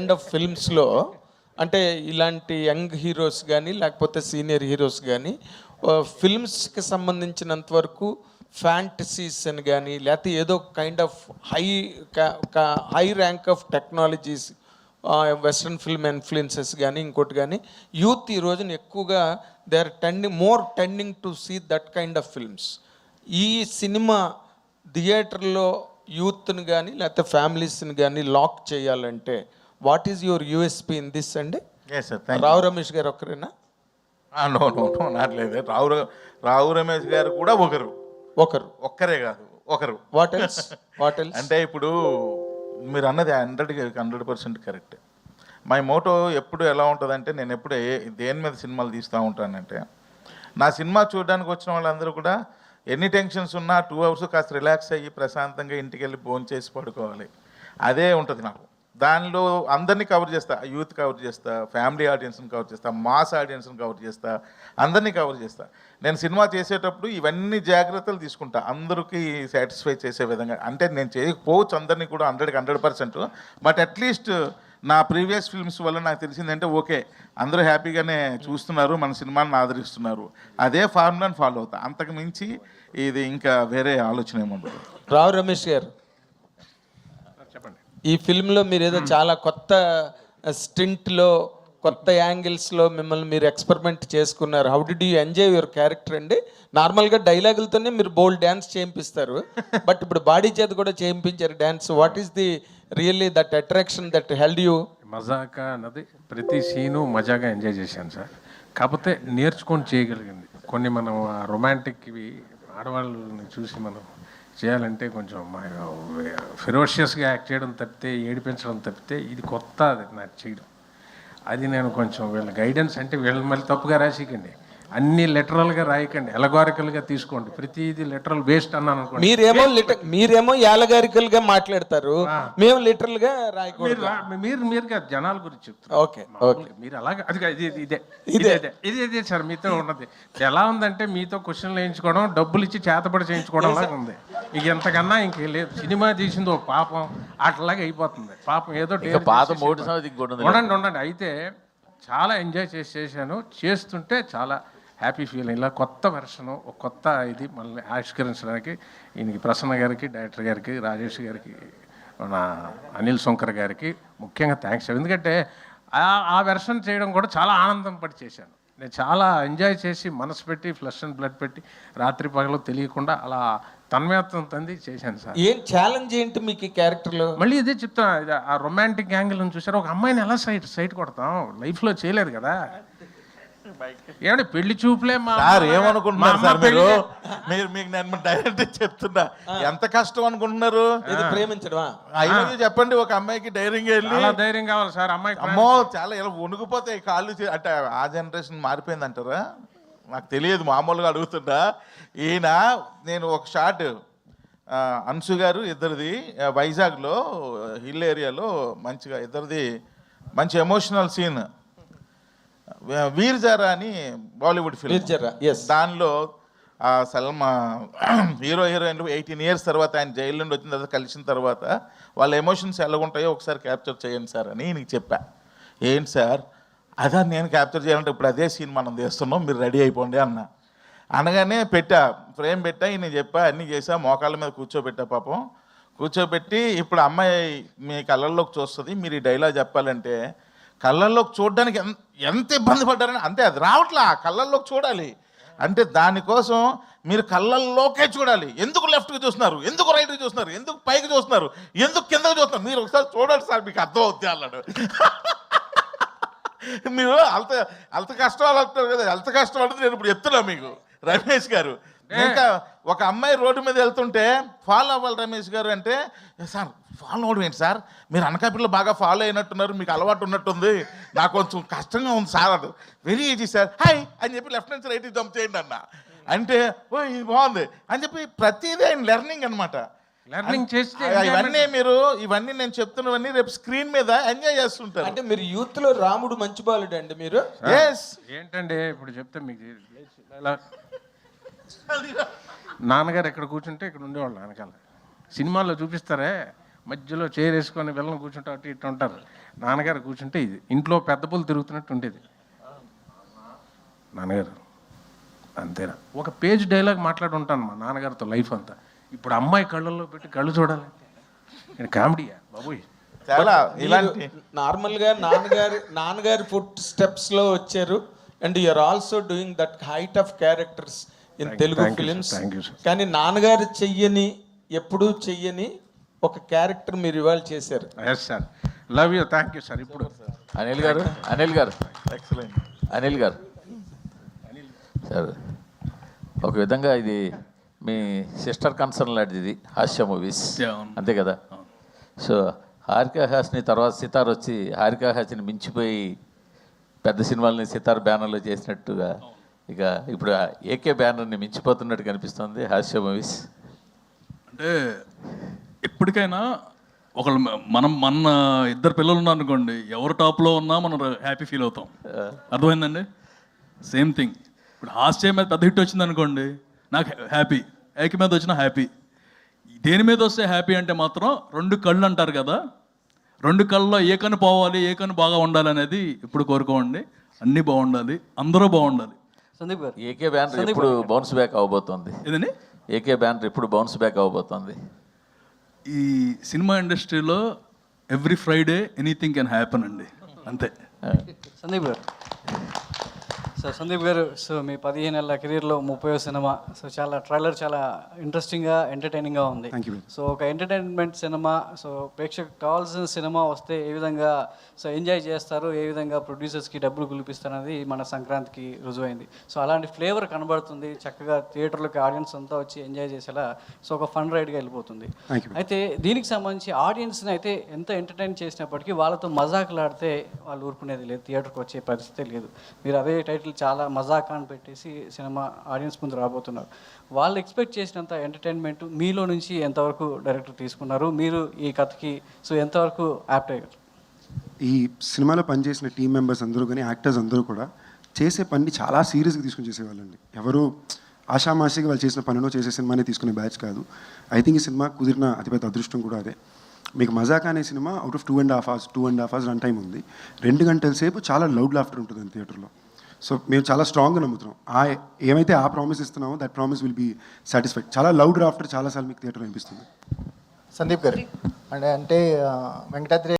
Kind of ఫిల్మ్స్లో అంటే ఇలాంటి young heroes కానీ లేకపోతే సీనియర్ హీరోస్ కానీ ఫిల్మ్స్కి సంబంధించినంత వరకు ఫ్యాంటసీస్ అని కానీ లేకపోతే ఏదో kind of high rank of technologies western film influences కానీ ఇంకోటి కానీ యూత్ ఈ రోజున ఎక్కువగా they are tending to see that kind of films. ఈ సినిమా థియేటర్లో యూత్ని కానీ లేకపోతే ఫ్యామిలీస్ని కానీ లాక్ చేయాలంటే what is your USP in this అండి? రావు రమేష్ గారు ఒక్కరేనా? నాట్లేదు. రావు రమేష్ గారు కూడా ఒక్కరే కాదు ఒకరు. వాట్ ఎల్స్ అంటే ఇప్పుడు మీరు అన్నది 100% కరెక్ట్. మై మోటో ఎప్పుడు ఎలా ఉంటుందంటే, నేను ఎప్పుడు దేని మీద సినిమాలు తీస్తూ ఉంటానంటే, నా సినిమా చూడడానికి వచ్చిన వాళ్ళందరూ కూడా ఎన్ని టెన్షన్స్ ఉన్నా 2 hours కాస్త రిలాక్స్ అయ్యి ప్రశాంతంగా ఇంటికి వెళ్ళి భోజనం చేసి పడుకోవాలి. అదే ఉంటుంది నాకు. దానిలో అందరినీ కవర్ చేస్తా, యూత్ కవర్ చేస్తా, ఫ్యామిలీ ఆడియన్స్ని కవర్ చేస్తా, మాస్ ఆడియన్స్ని కవర్ చేస్తా, అందరినీ కవర్ చేస్తా. నేను సినిమా చేసేటప్పుడు ఇవన్నీ జాగ్రత్తలు తీసుకుంటా, అందరికీ సాటిస్ఫై చేసే విధంగా. అంటే నేను చేయకపోవచ్చు అందరినీ కూడా 100% బట్ అట్లీస్ట్ నా ప్రీవియస్ ఫిల్మ్స్ వల్ల నాకు తెలిసిందంటే ఓకే, అందరూ హ్యాపీగానే చూస్తున్నారు, మన సినిమాని ఆదరిస్తున్నారు. అదే ఫార్ములాని ఫాలో అవుతా. అంతకు మించి ఇది ఇంకా వేరే ఆలోచన ఏముండదు. రావు రమేష్ గారు, ఈ ఫిల్మ్లో మీరు ఏదో చాలా కొత్త స్టింట్లో కొత్త యాంగిల్స్లో మిమ్మల్ని మీరు ఎక్స్పెరిమెంట్ చేసుకున్నారు. How did you enjoy your character అండి? నార్మల్గా డైలాగులతోనే మీరు బోల్డ్ డ్యాన్స్ చేయింపిస్తారు, బట్ ఇప్పుడు బాడీ చేత కూడా చేయించారు dance. What is the really that attraction that held you? మజాకా అన్నది ప్రతి సీను మజాగా ఎంజాయ్ చేశాను సార్. కాకపోతే నేర్చుకొని చేయగలిగింది కొన్ని. మనం రొమాంటిక్వి ఆడవాళ్ళని చూసి మనం చేయాలంటే కొంచెం ఫెరోషియస్గా యాక్ట్ చేయడం తప్పితే, ఏడిపించడం తప్పితే ఇది కొత్త. అది నాకు చేయడం అది నేను కొంచెం వీళ్ళ గైడెన్స్ అంటే వీళ్ళని మళ్ళీ తప్పుగా రాసికండి, అన్ని లిటరల్గా రాయకండి, ఎలగారికల్గా తీసుకోండి. ప్రతిదీ లిటరల్ బేస్డ్ అన్నాను అనుకోండి. మీరేమో ఎలగారికల్గా మాట్లాడతారు, మేము లిటరల్గా రాయకూడదు. మీరు జనాల గురించి చెప్తారు. ఓకే మీరు అలాగే అది ఇదే సార్ మీతో ఉన్నది. ఎలా ఉందంటే మీతో క్వశ్చన్లు వేయించుకోవడం, డబ్బులు ఇచ్చి చేతపడి చేయించుకోవడం లాగా ఉంది. ఇక ఎంతకన్నా ఇంక లేదు. సినిమా తీసింది ఓ పాపం అట్లాగే అయిపోతుంది. పాపం ఏదో ఉండండి. అయితే చాలా ఎంజాయ్ చేశాను. చేస్తుంటే చాలా హ్యాపీ ఫీల్. ఇలా కొత్త వెర్షను, ఒక కొత్త ఇది మనల్ని ఆవిష్కరించడానికి ఈయనకి, ప్రసన్న గారికి, డైరెక్టర్ గారికి, రాజేష్ గారికి, మన అనిల్ శంకర్ గారికి ముఖ్యంగా థ్యాంక్స్. ఎందుకంటే ఆ వెర్షన్ చేయడం కూడా చాలా ఆనందం పడి చేశాను. నేను చాలా ఎంజాయ్ చేసి మనసు పెట్టి, ఫ్లష్ అండ్ బ్లడ్ పెట్టి, రాత్రి పగలు తెలియకుండా అలా తన్మయత్వం తంది చేశాను సార్. ఏం ఛాలెంజ్ ఏంటి మీకు ఈ క్యారెక్టర్లో? మళ్ళీ ఇదే చెప్తాను, ఆ రొమాంటిక్ యాంగిల్ అని చూసారు. ఒక అమ్మాయిని ఎలా సైట్ కొడతాం, లైఫ్లో చేయలేదు కదా. ఏమంటే పెళ్లి చూపులే ఏమనుకుంటున్నారు సార్ మీరు? మీకు నేను డైరెక్ట్ చెప్తున్నా, ఎంత కష్టం అనుకుంటున్నారు ప్రేమించడమా? అయినది చెప్పండి. ఒక అమ్మాయికి ధైర్యంగా వెళ్ళి, ధైర్యం కావాలి సార్ అమ్మాయికి. అమ్మో చాలా ఇలా వణుకుపోతాయి కాళ్ళు. అంటే ఆ జనరేషన్ మారిపోయింది అంటారా? నాకు తెలియదు, మామూలుగా అడుగుతుంటా. ఈయన నేను ఒక షాట్ అన్సు గారు ఇద్దరిది వైజాగ్లో హిల్ ఏరియాలో మంచిగా ఇద్దరిది మంచి ఎమోషనల్ సీన్. వీర్ జారా అని బాలీవుడ్ ఫిల్మ్. దానిలో సల్మా హీరోయిన్లు 18 years తర్వాత ఆయన జైలు నుండి వచ్చిన తర్వాత కలిసిన తర్వాత వాళ్ళ ఎమోషన్స్ ఎలా ఉంటాయో ఒకసారి క్యాప్చర్ చేయండి సార్ అని నీకు చెప్పా. ఏంటి సార్ అదా నేను క్యాప్చర్ చేయాలంటే ఇప్పుడు అదే సీన్ మనం తీస్తున్నాం, మీరు రెడీ అయిపోండి అన్న. అనగానే ఫ్రేమ్ పెట్టా, నేను చెప్పా, అన్నీ చేసా, మోకాళ్ళ మీద కూర్చోబెట్టా. పాపం కూర్చోబెట్టి, ఇప్పుడు అమ్మాయి మీ కళ్ళల్లోకి చూస్తుంది, మీరు ఈ డైలాగ్ చెప్పాలంటే కళ్ళల్లోకి చూడడానికి ఎంత ఇబ్బంది పడ్డారని. అంతే, అది రావట్లా, కళ్ళల్లోకి చూడాలి అంటే దానికోసం మీరు కళ్ళల్లోకే చూడాలి. ఎందుకు లెఫ్ట్కి చూస్తున్నారు, ఎందుకు రైట్కి చూస్తున్నారు, ఎందుకు పైకి చూస్తున్నారు, ఎందుకు కిందకి చూస్తున్నారు, మీరు ఒకసారి చూడాలి సార్, మీకు అర్థం అవుతుంది అన్నాడు. మీరు అంత కష్టం అంటారు కదా, అంత కష్టం అంటే నేను ఇప్పుడు చెప్తున్నా మీకు. రమేష్ గారు ఇంకా ఒక అమ్మాయి రోడ్డు మీద వెళ్తుంటే ఫాలో అవ్వాలి రమేష్ గారు అంటే, సార్ ఫాలో అవడం ఏంటి సార్, మీరు అనకాపిల్లో బాగా ఫాలో అయినట్టున్నారు, మీకు అలవాటు ఉన్నట్టుంది, నాకు కొంచెం కష్టంగా ఉంది సార్. అది వెరీ ఈజీ సార్, హాయ్ అని చెప్పి లెఫ్ట్ నుంచి రైట్కి జంప్ చేయండి అన్న. అంటే ఓ ఇది బాగుంది అని చెప్పి ప్రతిదీ ఆయన లెర్నింగ్ అనమాట. లెర్నింగ్ చేస్తే ఇవన్నీ నేను చెప్తున్నవన్నీ రేపు స్క్రీన్ మీద ఎంజాయ్ చేస్తుంటారు. అంటే మీరు యూత్ లో రాముడు మంచి బాలుడు అండి మీరు. ఏంటంటే ఇప్పుడు చెప్తే మీకు నాన్నగారు ఎక్కడ కూర్చుంటే ఇక్కడ ఉండేవాళ్ళు. నాన్నగారు సినిమాల్లో చూపిస్తారే, మధ్యలో చైర్ వేసుకొని వెళ్ళని కూర్చుంటే అటు ఇటు ఉంటారు. నాన్నగారు కూర్చుంటే ఇది ఇంట్లో పెద్ద పులు తిరుగుతున్నట్టు ఉండేది. నాన్నగారు అంతేనా, ఒక పేజ్ డైలాగ్ మాట్లాడి ఉంటాను మా నాన్నగారితో లైఫ్ అంతా. ఇప్పుడు అమ్మాయి కళ్ళల్లో పెట్టి కళ్ళు చూడాలి, కామెడీయా బాబోయ్. చాలా ఇలాంటి నార్మల్గా నాన్నగారి ఫుట్ స్టెప్స్ లో వచ్చారు. And you're also doing that height of characters in Telugu thank you, sir. Films. Thank you, sir. కానీ నాన్నగారు ఎప్పుడూ చెయ్యని ఒక క్యారెక్టర్ మీరు ఇవాళ చేశారు. Yes sir, love you, thank you sir. ఇప్పుడు అనిల్ గారు ఎక్సలెంట్. అనిల్ గారు సార్, ఒక విధంగా ఇది మీ సిస్టర్ కన్సర్న్ లాంటిది హాస్య మూవీస్, అంతే కదా? సో హారికా హాస్ని తర్వాత సితార్ వచ్చి హారికా హాస్ని మించిపోయి పెద్ద సినిమాలని సితార్ బ్యానర్లో చేసినట్టుగా ఇక ఇప్పుడు ఏకే బ్యానర్ని మించిపోతున్నట్టు కనిపిస్తుంది హాస్య మూవీస్. అంటే ఎప్పటికైనా ఒకళ్ళు మన ఇద్దరు పిల్లలు ఉన్నారు అనుకోండి, ఎవరు టాప్లో ఉన్నా మనం హ్యాపీ ఫీల్ అవుతాం. అర్థమైందండి? Same thing. ఇప్పుడు హాస్యం మీద పెద్ద హిట్ వచ్చింది అనుకోండి, నాకు హ్యాపీ. ఏక మీద వచ్చినా హ్యాపీ. దేని మీద వస్తే హ్యాపీ అంటే మాత్రం 2 కళ్ళు అంటారు కదా, 2 కళ్ళలో ఏ కన్ను పోవాలి, ఏ కన్ను బాగా ఉండాలి అనేది ఎప్పుడు కోరుకోండి. అన్నీ బాగుండాలి, అందరూ బాగుండాలి. సందీప్ గారు, ఏకే బ్యానర్ ఇప్పుడు బౌన్స్ బ్యాక్ అవబోతోంది. ఏదండి? ఏకే బ్యానర్ ఇప్పుడు బౌన్స్ బ్యాక్ అవబోతోంది. ఈ సినిమా ఇండస్ట్రీలో every Friday anything can happen అండి, అంతే. సందీప్ గారు, సందీప్ గారు, సో మీ 15 ఏళ్ళ కెరీర్లో 30వ సినిమా. సో చాలా ట్రైలర్ చాలా ఇంట్రెస్టింగ్గా ఎంటర్టైనింగ్గా ఉంది. సో ఒక ఎంటర్టైన్మెంట్ సినిమా, సో ప్రేక్షకు కావాల్సిన సినిమా వస్తే ఏ విధంగా సో ఎంజాయ్ చేస్తారు, ఏ విధంగా ప్రొడ్యూసర్స్కి డబ్బులు పిలిపిస్తారు అనేది మన సంక్రాంతికి రుజువైంది. సో అలాంటి ఫ్లేవర్ కనబడుతుంది, చక్కగా థియేటర్లోకి ఆడియన్స్ అంతా వచ్చి ఎంజాయ్ చేసేలా సో ఒక ఫన్ రైడ్గా వెళ్ళిపోతుంది. అయితే దీనికి సంబంధించి ఆడియన్స్ని అయితే ఎంత ఎంటర్టైన్ చేసినప్పటికీ వాళ్ళతో మజాకులాడితే వాళ్ళు ఊరుకునేది లేదు, థియేటర్కి వచ్చే పరిస్థితి లేదు. మీరు అదే టైటిల్ చాలా మజాక్ అని పెట్టేసి సినిమా ఆడియన్స్ ముందు రాబోతున్నారు. వాళ్ళు ఎక్స్పెక్ట్ చేసినంత ఎంటర్టైన్మెంట్ మీలో నుంచి ఎంతవరకు డైరెక్టర్ తీసుకున్నారు, మీరు ఈ కథకి సో ఎంతవరకు యాప్ట్ అయ్యారు? ఈ సినిమాలో పనిచేసిన టీం మెంబర్స్ అందరూ కానీ యాక్టర్స్ అందరూ కూడా చేసే పని చాలా సీరియస్గా తీసుకుని చేసేవాళ్ళండి. ఎవరు ఆషామాషిగా వాళ్ళు చేసిన పనిలో చేసే సినిమాని తీసుకునే బ్యాచ్ కాదు. ఐ థింక్ ఈ సినిమా కుదిరిన అతిపెద్ద అదృష్టం కూడా అదే. మీకు మజాక్ అనే cinema out of 2.5 hours run time ఉంది. 2 గంటల సేపు చాలా లౌడ్ లాఫ్టర్ ఉంటుంది థియేటర్లో. సో మేము చాలా స్ట్రాంగ్గా నమ్ముతున్నాం, ఏమైతే ఆ ప్రామిస్ ఇస్తున్నామో that promise will be satisfied. చాలా లౌడ్ లాఫ్టర్ చాలాసార్లు మీకు థియేటర్లో అనిపిస్తుంది. సందీప్ గారు అంటే వెంకటాద్రి